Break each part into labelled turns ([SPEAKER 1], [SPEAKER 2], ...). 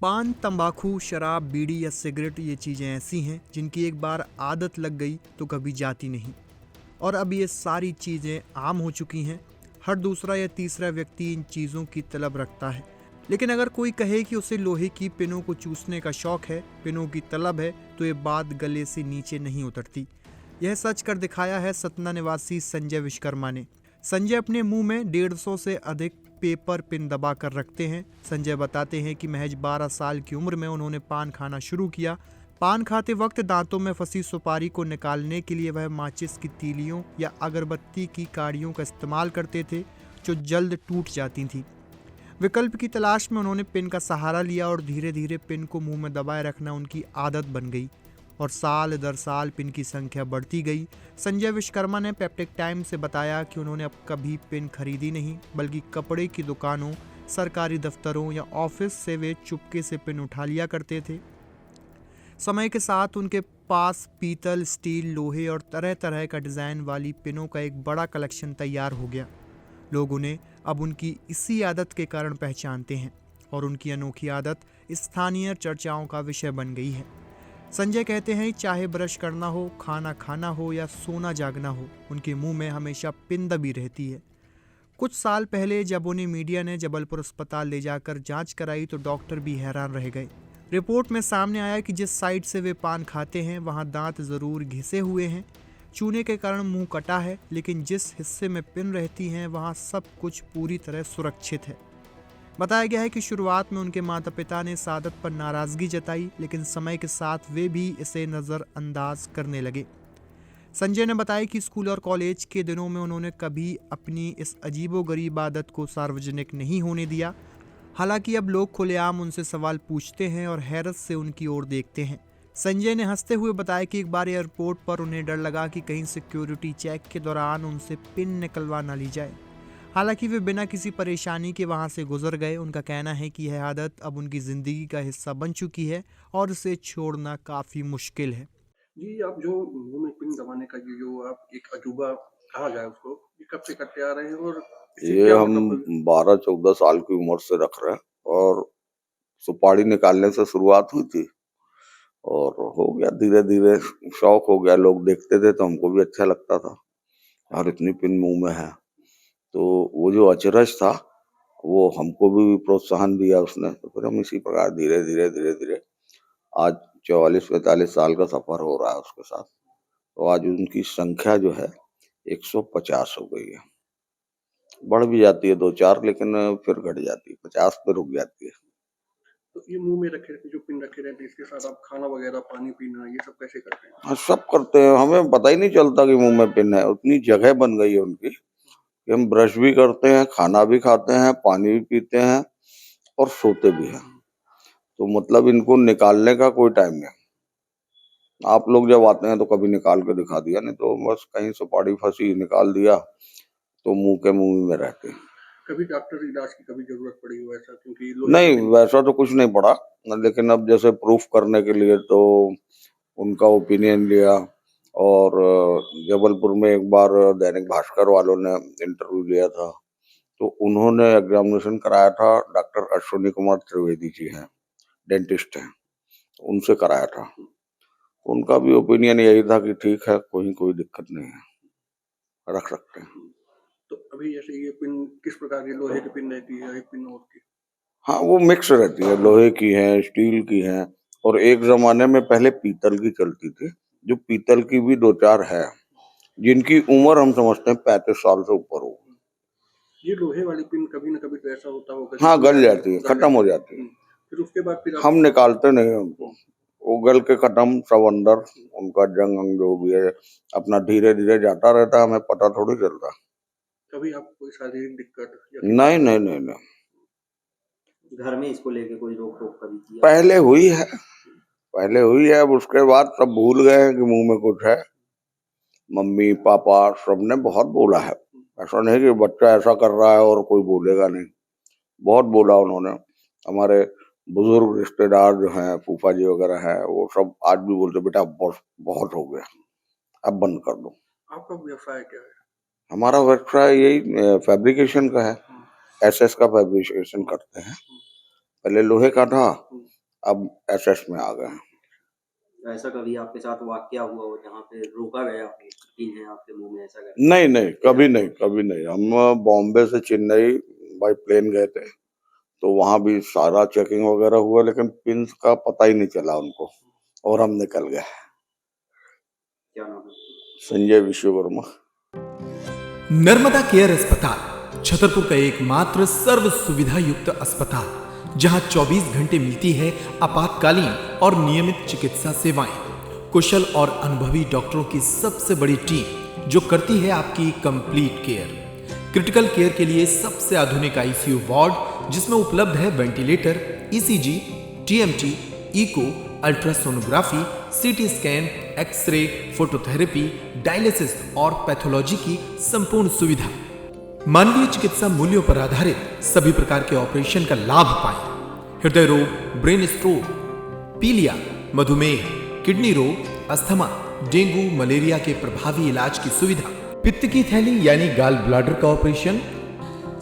[SPEAKER 1] पान, तंबाकू, शराब, बीड़ी या सिगरेट ये चीज़ें ऐसी हैं जिनकी एक बार आदत लग गई तो कभी जाती नहीं। और अब ये सारी चीज़ें आम हो चुकी हैं। हर दूसरा या तीसरा व्यक्ति इन चीज़ों की तलब रखता है। लेकिन अगर कोई कहे कि उसे लोहे की पिनों को चूसने का शौक है, पिनों की तलब है, तो ये बात गले से नीचे नहीं उतरती। यह सच कर दिखाया है सतना निवासी संजय विश्वकर्मा ने। संजय अपने मुंह में 150 से अधिक पेपर पिन दबा कर रखते हैं। संजय बताते हैं कि महज 12 साल की उम्र में उन्होंने पान खाना शुरू किया। पान खाते वक्त दांतों में फंसी सुपारी को निकालने के लिए वह माचिस की तीलियों या अगरबत्ती की काड़ियों का इस्तेमाल करते थे, जो जल्द टूट जाती थीं। विकल्प की तलाश में उन्होंने पिन का सहारा लिया और धीरे धीरे पिन को मुंह में दबाए रखना उनकी आदत बन गई और साल दर साल पिन की संख्या बढ़ती गई। संजय विश्वकर्मा ने पेप्टिक टाइम से बताया कि उन्होंने अब कभी पिन खरीदी नहीं, बल्कि कपड़े की दुकानों, सरकारी दफ्तरों या ऑफिस से वे चुपके से पिन उठा लिया करते थे। समय के साथ उनके पास पीतल, स्टील, लोहे और तरह तरह का डिज़ाइन वाली पिनों का एक बड़ा कलेक्शन तैयार हो गया। लोग उन्हें अब उनकी इसी आदत के कारण पहचानते हैं और उनकी अनोखी आदत स्थानीय चर्चाओं का विषय बन गई है। संजय कहते हैं, चाहे ब्रश करना हो, खाना खाना हो या सोना जागना हो, उनके मुंह में हमेशा पिन दबी रहती है। कुछ साल पहले जब उन्हें मीडिया ने जबलपुर अस्पताल ले जाकर जांच कराई तो डॉक्टर भी हैरान रह गए। रिपोर्ट में सामने आया कि जिस साइड से वे पान खाते हैं वहां दांत जरूर घिसे हुए हैं, चूने के कारण मुंह कटा है, लेकिन जिस हिस्से में पिन रहती हैं वहां सब कुछ पूरी तरह सुरक्षित है। बताया गया है कि शुरुआत में उनके माता पिता ने इस आदत पर नाराजगी जताई, लेकिन समय के साथ वे भी इसे नज़रअंदाज करने लगे। संजय ने बताया कि स्कूल और कॉलेज के दिनों में उन्होंने कभी अपनी इस अजीबोगरीब आदत को सार्वजनिक नहीं होने दिया। हालांकि अब लोग खुलेआम उनसे सवाल पूछते हैं और हैरत से उनकी ओर देखते हैं। संजय ने हंसते हुए बताया कि एक बार एयरपोर्ट पर उन्हें डर लगा कि कहीं सिक्योरिटी चेक के दौरान उनसे पिन निकलवा ना ली जाए। हालांकि वे बिना किसी परेशानी के वहां से गुजर गए। उनका कहना है कि यह आदत अब उनकी ज़िंदगी का हिस्सा बन चुकी है और इसे छोड़ना काफ़ी मुश्किल है।
[SPEAKER 2] जी, आप जो मुँह में पिन दबाने का ये जो आप एक अजूबा कहा जाए उसको, ये कब से करते आ रहे हैं और इससे
[SPEAKER 3] ये
[SPEAKER 2] क्या
[SPEAKER 3] हम
[SPEAKER 2] मतलब
[SPEAKER 3] 12-14 साल की उम्र से रख रहे हैं और सुपारी निकालने से शुरुआत हुई थी और हो गया धीरे धीरे, शौक हो गया। लोग देखते थे तो हमको भी अच्छा लगता था और इतनी पिन मुंह में है, तो वो जो अचरज था वो हमको भी प्रोत्साहन दिया उसने। तो फिर हम इसी प्रकार धीरे धीरे धीरे धीरे आज 44-45 साल का सफर हो रहा है उसके साथ। तो आज उनकी संख्या जो है 150 हो गई है। बढ़ भी जाती है 2-4, लेकिन फिर घट जाती है, 50 पे रुक जाती है।
[SPEAKER 2] तो ये मुँह में रखे जो पिन रखे रहते हैं इसके साथ आप खाना वगैरह, पानी पीना ये सब कैसे करते हैं?
[SPEAKER 3] हाँ, सब करते हैं, हमें पता ही नहीं चलता कि मुंह में पिन है। उतनी जगह बन गई है उनकी कि हम ब्रश भी करते हैं, खाना भी खाते हैं, पानी भी पीते हैं और सोते भी हैं। तो मतलब इनको निकालने का कोई टाइम नहीं। आप लोग जब आते हैं तो कभी निकाल के दिखा दिया, नहीं तो बस कहीं सुपारी फंसी निकाल दिया तो मुंह के मुंह में रहते हैं।
[SPEAKER 2] कभी डॉक्टर इलाज की कभी ज़रूरत पड़ी हो ऐसा क्योंकि लोहे के
[SPEAKER 3] नहीं,
[SPEAKER 2] पिन
[SPEAKER 3] वैसा तो कुछ नहीं पड़ा, लेकिन अब जैसे प्रूफ करने के लिए तो उनका ओपिनियन लिया। और जबलपुर में एक बार दैनिक भास्कर वालों ने इंटरव्यू लिया था, तो उन्होंने एग्जामिनेशन कराया था। डॉक्टर अश्विनी कुमार त्रिवेदी जी हैं, डेंटिस्ट हैं, उनसे कराया था। उनका भी ओपिनियन यही था कि ठीक है, कोई दिक्कत नहीं है, रख सकते हैं।
[SPEAKER 2] तो अभी जैसे ये पिन किस प्रकार की लोहे की पिन रहती है, एक पिन और की?
[SPEAKER 3] हाँ, वो मिक्स रहती है, लोहे की है, स्टील की है और एक जमाने में पहले पीतल की चलती थी, जो पीतल की भी 2-4 है, जिनकी उम्र हम समझते हैं 35 साल से ऊपर हो।
[SPEAKER 2] ये लोहे वाली पिन कभी न कभी तो ऐसा होता होगा कि
[SPEAKER 3] हाँ,
[SPEAKER 2] टूट
[SPEAKER 3] गल
[SPEAKER 2] जाती है,
[SPEAKER 3] जाती है,
[SPEAKER 2] गल
[SPEAKER 3] खत्म
[SPEAKER 2] जाती
[SPEAKER 3] हो
[SPEAKER 2] है।
[SPEAKER 3] जाती है।
[SPEAKER 2] फिर उसके बाद फिर
[SPEAKER 3] हम
[SPEAKER 2] आप
[SPEAKER 3] निकालते नहीं हैं उनको, वो गल के खत्म सब अंदर, उनका जंग अंग जो भी है अपना धीरे धीरे जाता रहता है, हमें पता थोड़ी चलता।
[SPEAKER 2] कभी आपको कोई शारीरिक दिक्कत या
[SPEAKER 3] नहीं नहीं नहीं नहीं,
[SPEAKER 4] घर में इसको लेके कोई रोक-टोक कभी किया?
[SPEAKER 3] पहले हुई है, पहले हुई है, अब उसके बाद सब भूल गए हैं कि मुंह में कुछ है। मम्मी पापा सबने बहुत बोला है, ऐसा नहीं कि बच्चा ऐसा कर रहा है और कोई बोलेगा नहीं। बहुत बोला उन्होंने। हमारे बुजुर्ग रिश्तेदार जो हैं, फूफा जी वगैरह हैं, वो सब आज भी बोलते बेटा बस बहुत हो गया, अब बंद कर दो।
[SPEAKER 2] आपका व्यवसाय क्या है?
[SPEAKER 3] हमारा व्यवसाय यही फैब्रिकेशन का है, एसएस का फैब्रिकेशन करते हैं। पहले लोहे का था, अब एसएस में आ गए हैं।
[SPEAKER 4] ऐसा कभी आपके साथ वाकया हुआ हो जहाँ पे रोका गया हो, पिन है आपके मुंह में, ऐसा कर
[SPEAKER 3] नहीं नहीं, कभी नहीं, कभी नहीं। हम बॉम्बे से चेन्नई बाई प्लेन गए थे, तो वहां भी सारा चेकिंग वगैरह हुआ, लेकिन पिन का पता ही नहीं चला उनको और हम निकल गए।
[SPEAKER 4] क्या नाम है?
[SPEAKER 3] संजय विश्ववर्मा।
[SPEAKER 5] नर्मदा केयर अस्पताल छतरपुर का एकमात्र सर्व सुविधा युक्त अस्पताल, जहां 24 घंटे मिलती है आपातकालीन और नियमित चिकित्सा सेवाएं। कुशल और अनुभवी डॉक्टरों की सबसे बड़ी टीम जो करती है आपकी कंप्लीट केयर। क्रिटिकल केयर के लिए सबसे आधुनिक आईसीयू वार्ड, जिसमें उपलब्ध है ventilator, ECG, TMT, echo, ultrasonography, CT scan, X ray, phototherapy, dialysis और पैथोलॉजी की संपूर्ण सुविधा। मानवीय चिकित्सा मूल्यों पर आधारित सभी प्रकार के ऑपरेशन का लाभ पाएं। हृदय रोग, ब्रेन स्ट्रोक, पीलिया, मधुमेह, किडनी रोग, अस्थमा, डेंगू, मलेरिया के प्रभावी इलाज की सुविधा, पित्त की थैली यानी गाल ब्लैडर का ऑपरेशन,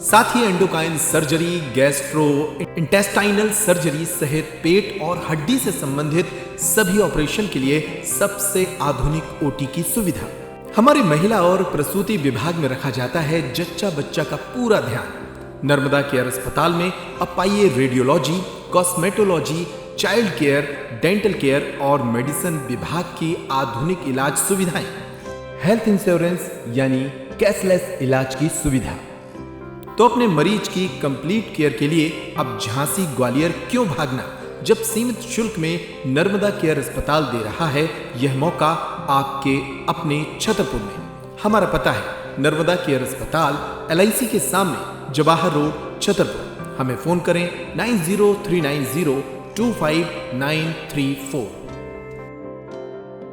[SPEAKER 5] साथ ही endocrine surgery, gastrointestinal surgery सहित पेट और हड्डी से संबंधित सभी ऑपरेशन के लिए सबसे आधुनिक ओटी की सुविधा। हमारे महिला और प्रसूति विभाग में रखा जाता है जच्चा बच्चा का पूरा ध्यान। नर्मदा केयर अस्पताल में अब पाइए radiology, cosmetology, child care, dental care और मेडिसिन विभाग की आधुनिक इलाज सुविधाएं, हेल्थ इंश्योरेंस यानी कैशलेस इलाज की सुविधा। तो अपने मरीज की कंप्लीट केयर के लिए अब झांसी ग्वालियर क्यों भागना, जब सीमित शुल्क में नर्मदा केयर अस्पताल दे रहा है यह मौका आपके अपने छतरपुर में। हमारा पता है नर्मदा केयर अस्पताल, LIC के सामने, जवाहर रोड, छतरपुर। हमें फोन करें 9039025934।